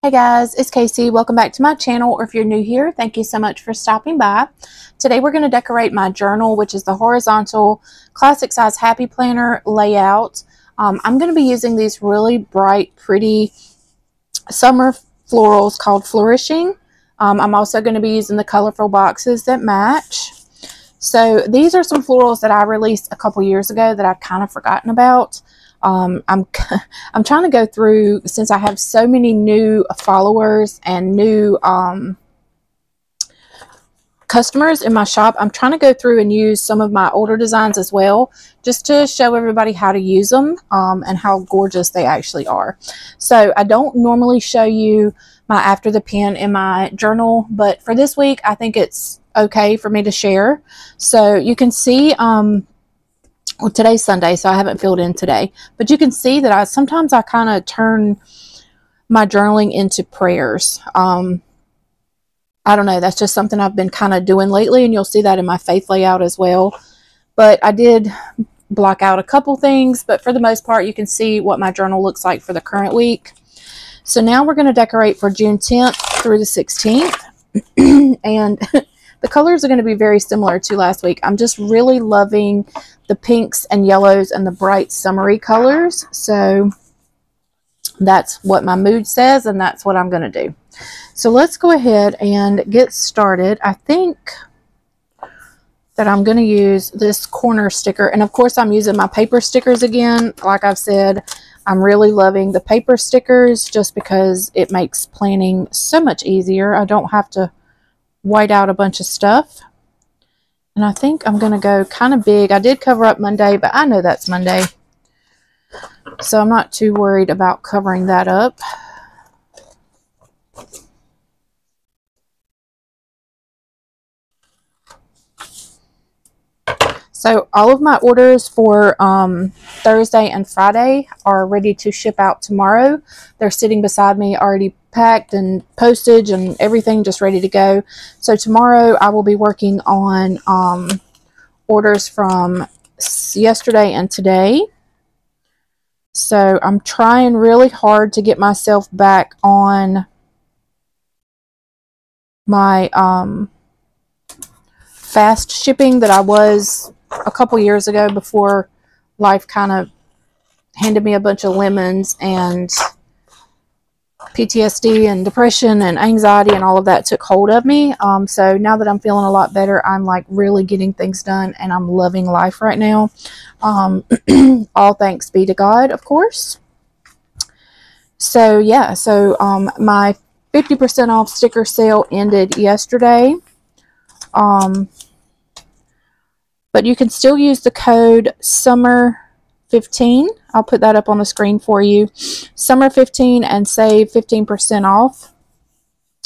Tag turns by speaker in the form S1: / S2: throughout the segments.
S1: Hey guys, it's Casey. Welcome back to my channel, or if you're new here, thank you so much for stopping by. Today we're going to decorate my journal, which is the horizontal classic size happy planner layout. I'm going to be using these really bright, pretty summer florals called Flourishing. I'm also going to be using the colorful boxes that match. So these are some florals that I released a couple years ago that I've kind of forgotten about. I'm trying to go through, since I have so many new followers and new customers in my shop. I'm trying to go through and use some of my older designs as well, just to show everybody how to use them and how gorgeous they actually are. So I don't normally show you my after the pen in my journal, but for this week I think it's okay for me to share. So you can see well, today's Sunday, so I haven't filled in today, but you can see that sometimes I kind of turn my journaling into prayers. I don't know, that's just something I've been kind of doing lately, and you'll see that in my faith layout as well. But I did block out a couple things, but for the most part you can see what my journal looks like for the current week. So now we're going to decorate for June 10th through the 16th and the colors are going to be very similar to last week. I'm just really loving the pinks and yellows and the bright summery colors. So that's what my mood says, and that's what I'm going to do. So let's go ahead and get started. I think that I'm going to use this corner sticker. And of course I'm using my paper stickers again. Like I've said, I'm really loving the paper stickers just because it makes planning so much easier. I don't have to white out a bunch of stuff. And I think I'm going to go kind of big. I did cover up Monday, but I know that's Monday, so I'm not too worried about covering that up. So all of my orders for Thursday and Friday are ready to ship out tomorrow. They're sitting beside me already packed and postage and everything just ready to go. So tomorrow I will be working on orders from yesterday and today. So I'm trying really hard to get myself back on my fast shipping that I was a couple years ago, before life kind of handed me a bunch of lemons and PTSD and depression and anxiety and all of that took hold of me. So now that I'm feeling a lot better, I'm like really getting things done and I'm loving life right now. All thanks be to God, of course. So yeah, so my 50% off sticker sale ended yesterday. But you can still use the code SUMMER15. I'll put that up on the screen for you. SUMMER15, and save 15% off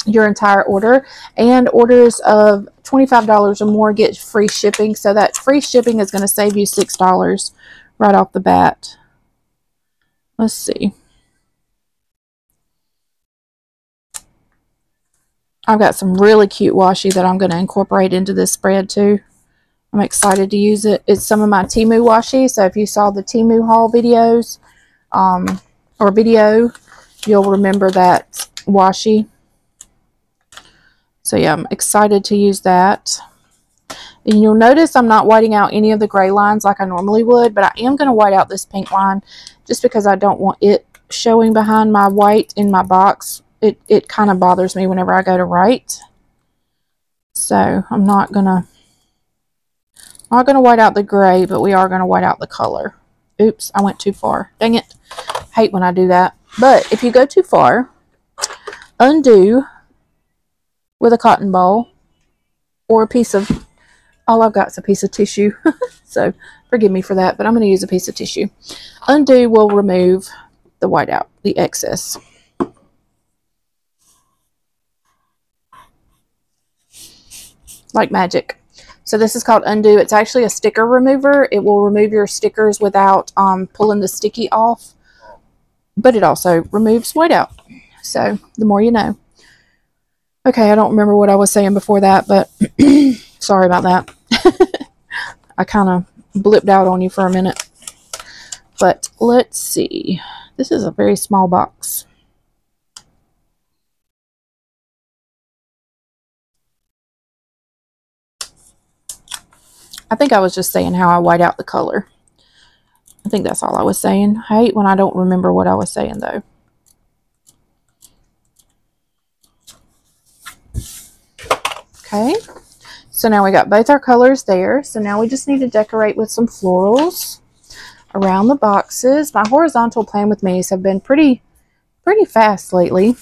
S1: your entire order. And orders of $25 or more get free shipping. So that free shipping is going to save you $6 right off the bat. Let's see. I've got some really cute washi that I'm going to incorporate into this spread too. I'm excited to use it. It's some of my Temu washi. So if you saw the Temu haul videos or video, you'll remember that washi. So yeah, I'm excited to use that. And you'll notice I'm not whiting out any of the gray lines like I normally would, but I am going to white out this pink line just because I don't want it showing behind my white in my box. It kind of bothers me whenever I go to write. So I'm not going to white out the gray, but we are going to white out the color. Oops, I went too far. Dang it. I hate when I do that. But if you go too far, undo with a cotton ball or a piece of, all I've got is a piece of tissue. So forgive me for that, but I'm going to use a piece of tissue. Undo will remove the whiteout, the excess. Like magic. So this is called Undo. It's actually a sticker remover. It will remove your stickers without pulling the sticky off. But it also removes whiteout. So the more you know. Okay, I don't remember what I was saying before that, but sorry about that. I kind of blipped out on you for a minute. But let's see. This is a very small box. I think I was just saying how I white out the color. I think that's all I was saying. I hate when I don't remember what I was saying though. Okay, so now we got both our colors there. So now we just need to decorate with some florals around the boxes. My horizontal plan with me's have been pretty fast lately.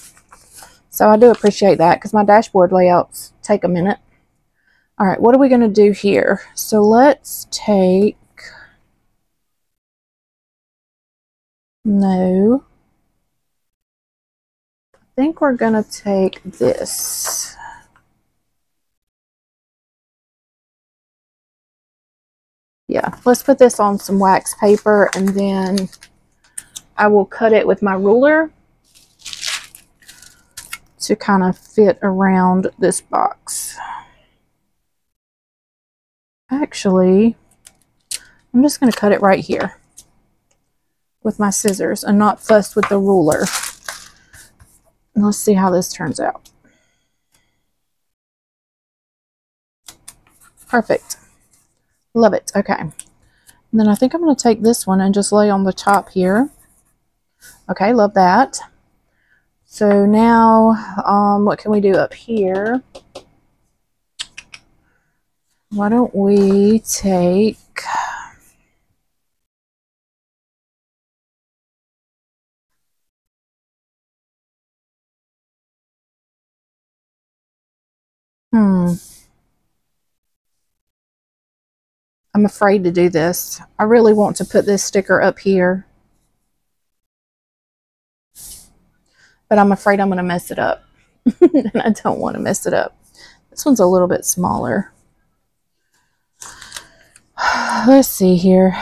S1: So I do appreciate that because my dashboard layouts take a minute. All right, what are we going to do here? So let's take, no, I think we're going to take this. Yeah, let's put this on some wax paper and then I will cut it with my ruler to kind of fit around this box. Actually, I'm just going to cut it right here with my scissors and not fuss with the ruler. And let's see how this turns out. Perfect. Love it. Okay. And then I think I'm going to take this one and just lay on the top here. Okay, love that. So now, what can we do up here? Why don't we take... I'm afraid to do this. I really want to put this sticker up here, but I'm afraid I'm going to mess it up. And I don't want to mess it up. This one's a little bit smaller. Let's see here.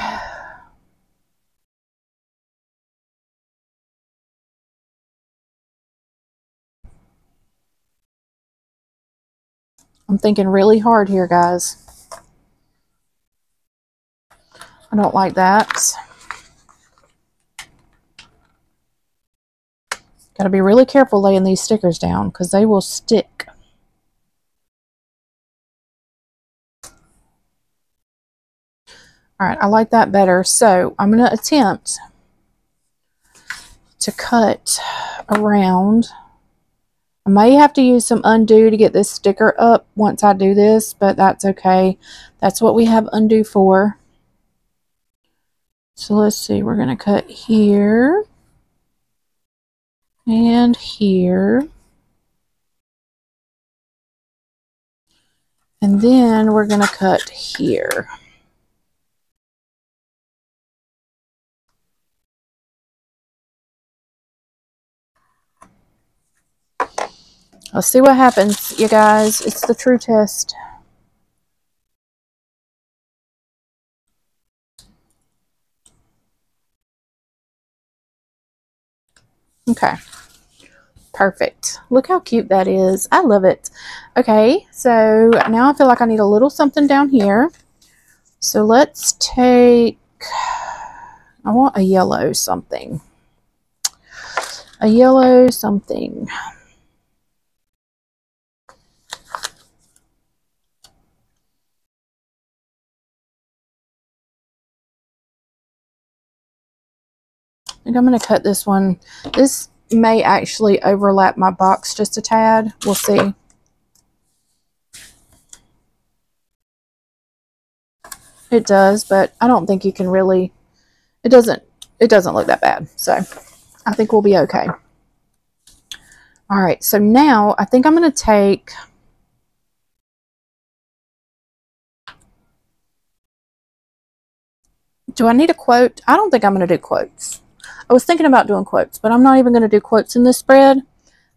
S1: I'm thinking really hard here, guys. I don't like that. Got to be really careful laying these stickers down because they will stick. All right, I like that better. So I'm going to attempt to cut around. I may have to use some undo to get this sticker up once I do this, but that's okay. That's what we have undo for. So let's see, we're going to cut here and here. And then we're going to cut here. Let's see what happens, you guys. It's the true test. Okay. Perfect. Look how cute that is. I love it. Okay, so now I feel like I need a little something down here. So let's take, I want a yellow something. A yellow something. I think I'm going to cut this one. This may actually overlap my box just a tad. We'll see. It does, but I don't think you can really, it doesn't look that bad. So I think we'll be okay. All right, so now I think I'm going to take, do I need a quote? I don't think I'm going to do quotes. I was thinking about doing quotes, but I'm not even going to do quotes in this spread. I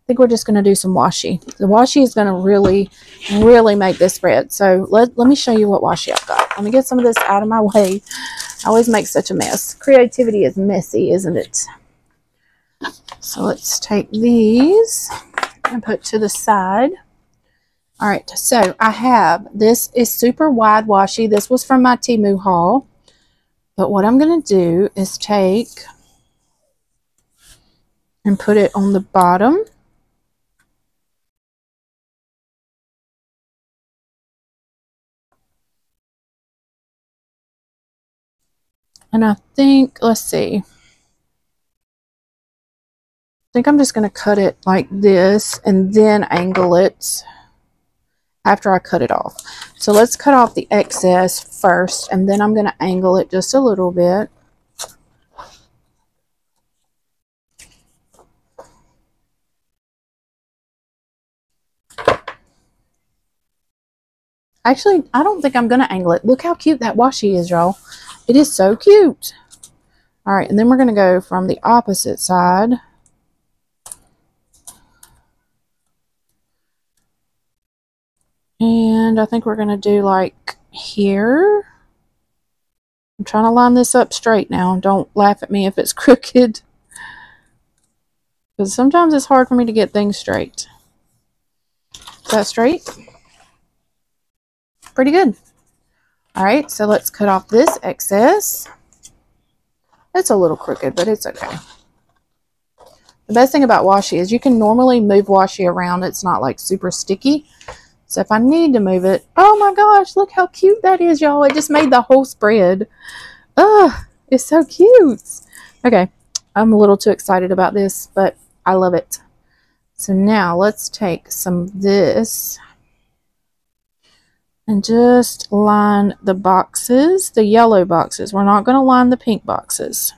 S1: think we're just going to do some washi. The washi is going to really make this spread. So let me show you what washi I've got. Let me get some of this out of my way. I always make such a mess. Creativity is messy, isn't it? So let's take these and put to the side. All right, so I have, this is super wide washi. This was from my Temu haul. But what I'm going to do is take and put it on the bottom. And I think, let's see. I think I'm just going to cut it like this and then angle it after I cut it off. So let's cut off the excess first, and then I'm going to angle it just a little bit. Actually, I don't think I'm going to angle it. Look how cute that washi is, y'all. It is so cute. All right, and then we're going to go from the opposite side. And I think we're going to do like here. I'm trying to line this up straight now. Don't laugh at me if it's crooked, because sometimes it's hard for me to get things straight. Is that straight? Pretty good. All right, so let's cut off this excess. It's a little crooked, but it's okay. The best thing about washi is you can normally move washi around. It's not like super sticky. So if I need to move it, oh my gosh, look how cute that is, y'all. It just made the whole spread. Ugh, it's so cute. Okay, I'm a little too excited about this, but I love it. So now let's take some of this and just line the boxes, the yellow boxes. We're not going to line the pink boxes.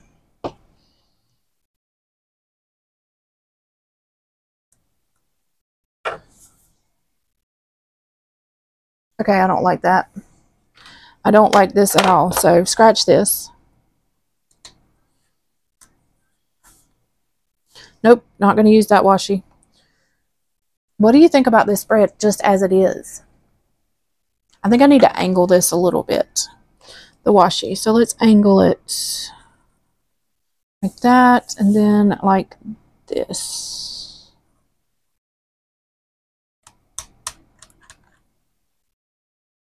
S1: Okay, I don't like that. I don't like this at all, so scratch this. Nope, not going to use that washi. What do you think about this spread just as it is? I think I need to angle this a little bit, the washi. So let's angle it like that, and then like this.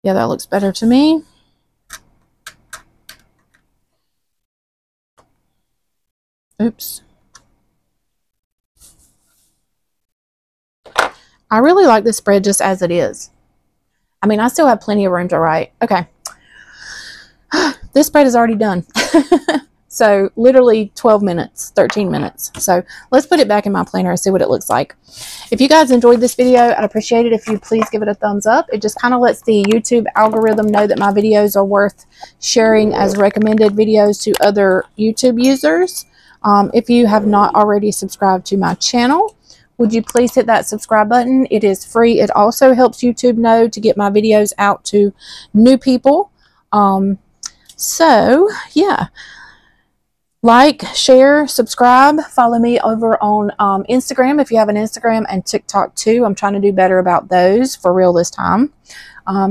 S1: Yeah, that looks better to me. Oops. I really like this spread just as it is. I mean, I still have plenty of room to write. Okay. This spread is already done. So literally 12 minutes, 13 minutes. So let's put it back in my planner and see what it looks like. If you guys enjoyed this video, I'd appreciate it if you please give it a thumbs up. It just kind of lets the YouTube algorithm know that my videos are worth sharing as recommended videos to other YouTube users. If you have not already subscribed to my channel, would you please hit that subscribe button? It is free. It also helps YouTube know to get my videos out to new people. So, yeah. Like, share, subscribe. Follow me over on Instagram if you have an Instagram, and TikTok too. I'm trying to do better about those for real this time.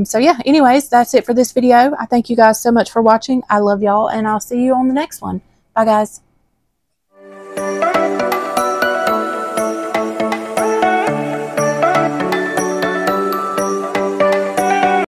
S1: So, yeah. Anyways, that's it for this video. I thank you guys so much for watching. I love y'all, and I'll see you on the next one. Bye, guys.